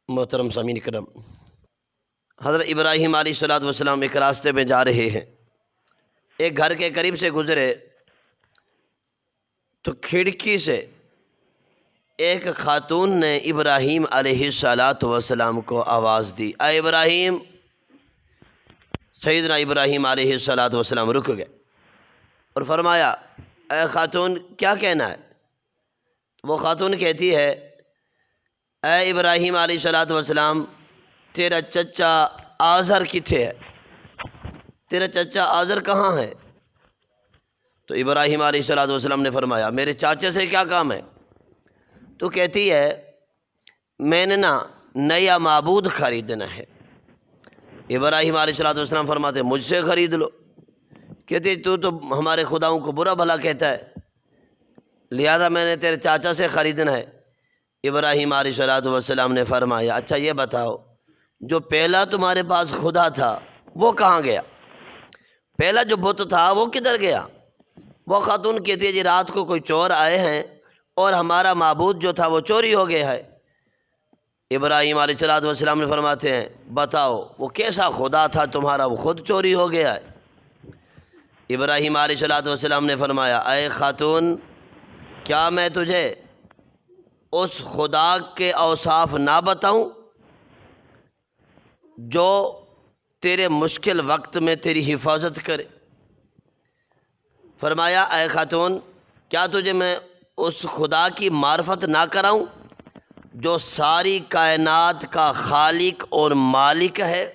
محترم سامعین کرام، حضرت ابراہیم علیہ الصلوۃ والسلام ایک راستے میں جا رہے ہیں، ایک گھر کے قریب سے گزرے تو کھڑکی سے ایک خاتون نے ابراہیم علیہ الصلوۃ والسلام کو آواز دی، اے ابراہیم۔ سیدنا ابراہیم علیہ الصلوۃ والسلام رک گئے اور فرمایا، اے خاتون کیا کہنا ہے؟ وہ خاتون کہتی ہے، اے ابراہیم علیہ الصلوۃ والسلام، تیرا چچا آزر کتھے ہے؟ تیرا چچا آزر کہاں ہے؟ تو ابراہیم علیہ الصلوۃ والسلام نے فرمایا، میرے چاچے سے کیا کام ہے؟ تو کہتی ہے، میں نے نیا معبود خریدنا ہے۔ ابراہیم علیہ الصلوۃ والسلام فرماتے، مجھ سے خرید لو۔ کہتی تو ہمارے خداؤں کو برا بھلا کہتا ہے، لہذا میں نے تیرے چاچا سے خریدنا ہے۔ ابراہیم علیہ الصلوۃ والسلام نے فرمایا، اچھا یہ بتاؤ، جو پہلا تمہارے پاس خدا تھا وہ کہاں گیا؟ پہلا جو بت تھا وہ کدھر گیا؟ وہ خاتون کہتی ہے، جی رات کو کوئی چور آئے ہیں اور ہمارا معبود جو تھا وہ چوری ہو گیا ہے۔ ابراہیم علیہ الصلوۃ والسلام نے فرماتے ہیں، بتاؤ وہ کیسا خدا تھا تمہارا، وہ خود چوری ہو گیا ہے؟ ابراہیم علیہ الصلوۃ والسلام نے فرمایا، اے خاتون، کیا میں تجھے اس خدا کے اوصاف نہ بتاؤں جو تیرے مشکل وقت میں تیری حفاظت کرے؟ فرمایا، اے خاتون، کیا تجھے میں اس خدا کی معرفت نہ کراؤں جو ساری کائنات کا خالق اور مالک ہے،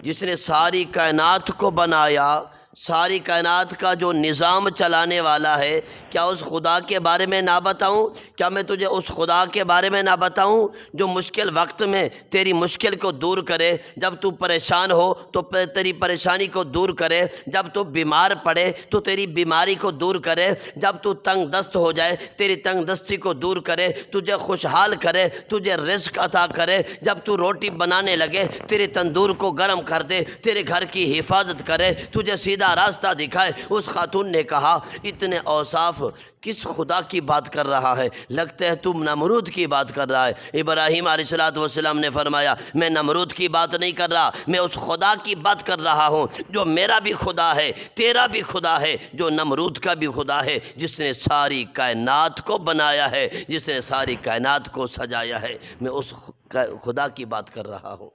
جس نے ساری کائنات کو بنایا، ساری کائنات کا جو نظام چلانے والا ہے؟ کیا اس خدا کے بارے میں نہ بتاؤں؟ کیا میں تجھے اس خدا کے بارے میں نہ بتاؤں جو مشکل وقت میں تیری مشکل کو دور کرے، جب تو پریشان ہو تو تیری پریشانی کو دور کرے، جب تو بیمار پڑے تو تیری بیماری کو دور کرے، جب تو تنگ دست ہو جائے تیری تنگ دستی کو دور کرے، تجھے خوشحال کرے، تجھے رزق عطا کرے، جب تو روٹی بنانے لگے تیرے تندور کو گرم کر دے، تیرے گھر کی حفاظت کرے، تجھے سیدھا راستہ دکھائے۔ اس خاتون نے کہا، اتنے اوصاف کس خدا کی بات کر رہا ہے؟ لگتا ہے تم نمرود کی بات کر رہا ہے۔ ابراہیم علیہ الصلوۃ والسلام نے فرمایا، میں نمرود کی بات نہیں کر رہا، میں اس خدا کی بات کر رہا ہوں جو میرا بھی خدا ہے، تیرا بھی خدا ہے، جو نمرود کا بھی خدا ہے، جس نے ساری کائنات کو بنایا ہے، جس نے ساری کائنات کو سجایا ہے۔ میں اس خدا کی بات کر رہا ہوں۔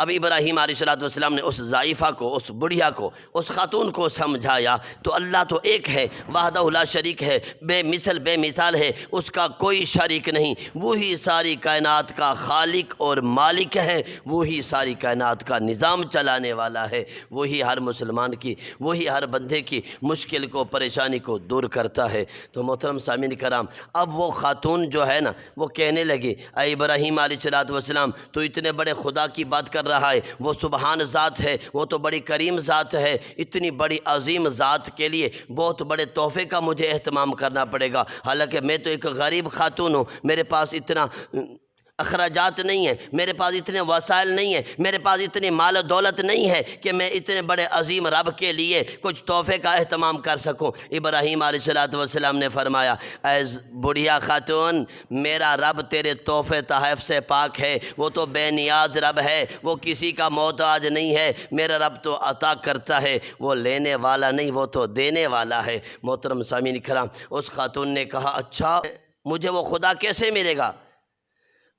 اب ابراہیم علیہ الصلوۃ والسلام نے اس ضعیفہ کو، اس بڑھیا کو، اس خاتون کو سمجھایا تو اللہ تو ایک ہے، وحدہ لا شریک ہے، بے مثل بے مثال ہے، اس کا کوئی شریک نہیں، وہی ساری کائنات کا خالق اور مالک ہے، وہی ساری کائنات کا نظام چلانے والا ہے، وہی ہر مسلمان کی، وہی ہر بندے کی مشکل کو، پریشانی کو دور کرتا ہے۔ تو محترم سامعین کرام، اب وہ خاتون جو ہے وہ کہنے لگی، اے ابراہیم علیہ الصلوۃ والسلام، تو اتنے بڑے خدا کی بات کر رہا ہے، وہ سبحان ذات ہے، وہ تو بڑی کریم ذات ہے، اتنی بڑی عظیم ذات کے لیے بہت بڑے تحفے کا مجھے اہتمام کرنا پڑے گا، حالانکہ میں تو ایک غریب خاتون ہوں، میرے پاس اتنا اخراجات نہیں ہیں، میرے پاس اتنے وسائل نہیں ہیں، میرے پاس اتنی مال و دولت نہیں ہے کہ میں اتنے بڑے عظیم رب کے لیے کچھ تحفے کا اہتمام کر سکوں۔ ابراہیم علیہ الصلوۃ والسلام نے فرمایا، اے بڑھیا خاتون، میرا رب تیرے تحفے تحائف سے پاک ہے، وہ تو بے نیاز رب ہے، وہ کسی کا محتاج نہیں ہے، میرا رب تو عطا کرتا ہے، وہ لینے والا نہیں، وہ تو دینے والا ہے۔ محترم سامعین کرام، اس خاتون نے کہا، اچھا مجھے وہ خدا کیسے ملے گا؟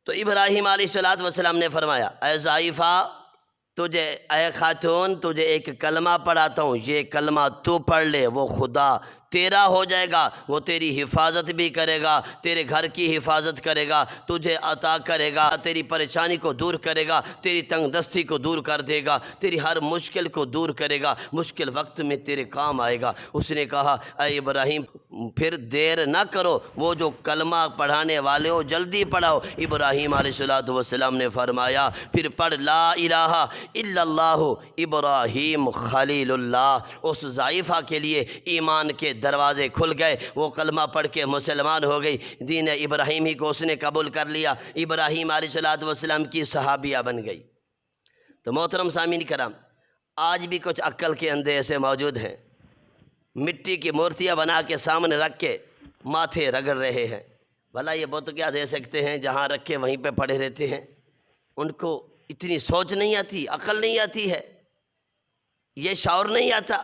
تو ابراہیم علیہ الصلوۃ والسلام نے فرمایا، اے ضعیفہ، اے خاتون، تجھے ایک کلمہ پڑھاتا ہوں، یہ کلمہ تو پڑھ لے، وہ خدا تیرا ہو جائے گا، وہ تیری حفاظت بھی کرے گا، تیرے گھر کی حفاظت کرے گا، تجھے عطا کرے گا، تیری پریشانی کو دور کرے گا، تیری تنگ دستی کو دور کر دے گا، تیری ہر مشکل کو دور کرے گا، مشکل وقت میں تیرے کام آئے گا۔ اس نے کہا، اے ابراہیم، پھر دیر نہ کرو، وہ جو کلمہ پڑھانے والے ہو جلدی پڑھاؤ۔ ابراہیم علیہ الصلوۃ والسلام نے فرمایا، پھر پڑھ لا الہ الا اللہ ابراہیم خلیل اللہ۔ اس ضعیفہ کے لیے ایمان کے دروازے کھل گئے، وہ کلمہ پڑھ کے مسلمان ہو گئی، دین ابراہیمی کو اس نے قبول کر لیا، ابراہیم علیہ الصلوۃ والسلام کی صحابیہ بن گئی۔ تو محترم سامعین کرام، آج بھی کچھ عقل کے اندھے ایسے موجود ہیں، مٹی کی مورتیاں بنا کے سامنے رکھ کے ماتھے رگڑ رہے ہیں، بھلا یہ بت کیا دے سکتے ہیں، جہاں رکھے وہیں پہ پڑے رہتے ہیں، ان کو اتنی سوچ نہیں آتی، عقل نہیں آتی ہے، یہ شعور نہیں آتا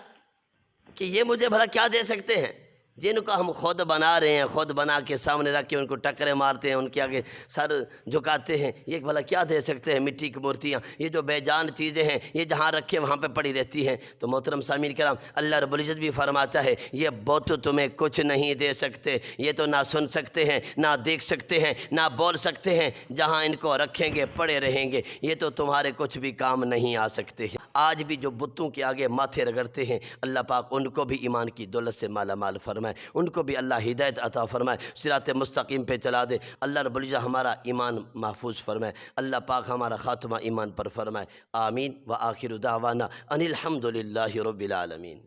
کہ یہ مجھے بھلا کیا دے سکتے ہیں، جن کو ہم خود بنا رہے ہیں، خود بنا کے سامنے رکھ کے ان کو ٹکرے مارتے ہیں، ان کے آگے سر جھکاتے ہیں، یہ بھلا کیا دے سکتے ہیں، مٹی کی مورتیاں، یہ جو بے جان چیزیں ہیں، یہ جہاں رکھے وہاں پہ پڑی رہتی ہیں۔ تو محترم سامعین کرام، اللہ رب العزت بھی فرماتا ہے یہ بت تمہیں کچھ نہیں دے سکتے، یہ تو نہ سن سکتے ہیں، نہ دیکھ سکتے ہیں، نہ بول سکتے ہیں، جہاں ان کو رکھیں گے پڑے رہیں گے، یہ تو تمہارے کچھ بھی کام نہیں آ سکتے ہیں۔ آج بھی جو بتوں کے آگے ماتھے رگڑتے ہیں، اللہ پاک ان کو بھی ایمان کی دولت سے مالا مال فرمائے، ان کو بھی اللہ ہدایت عطا فرمائے، صراط مستقیم پہ چلا دے۔ اللہ رب العزت ہمارا ایمان محفوظ فرمائے، اللہ پاک ہمارا خاتمہ ایمان پر فرمائے۔ آمین۔ وآخر دعوانا ان الحمد للہ رب العالمین۔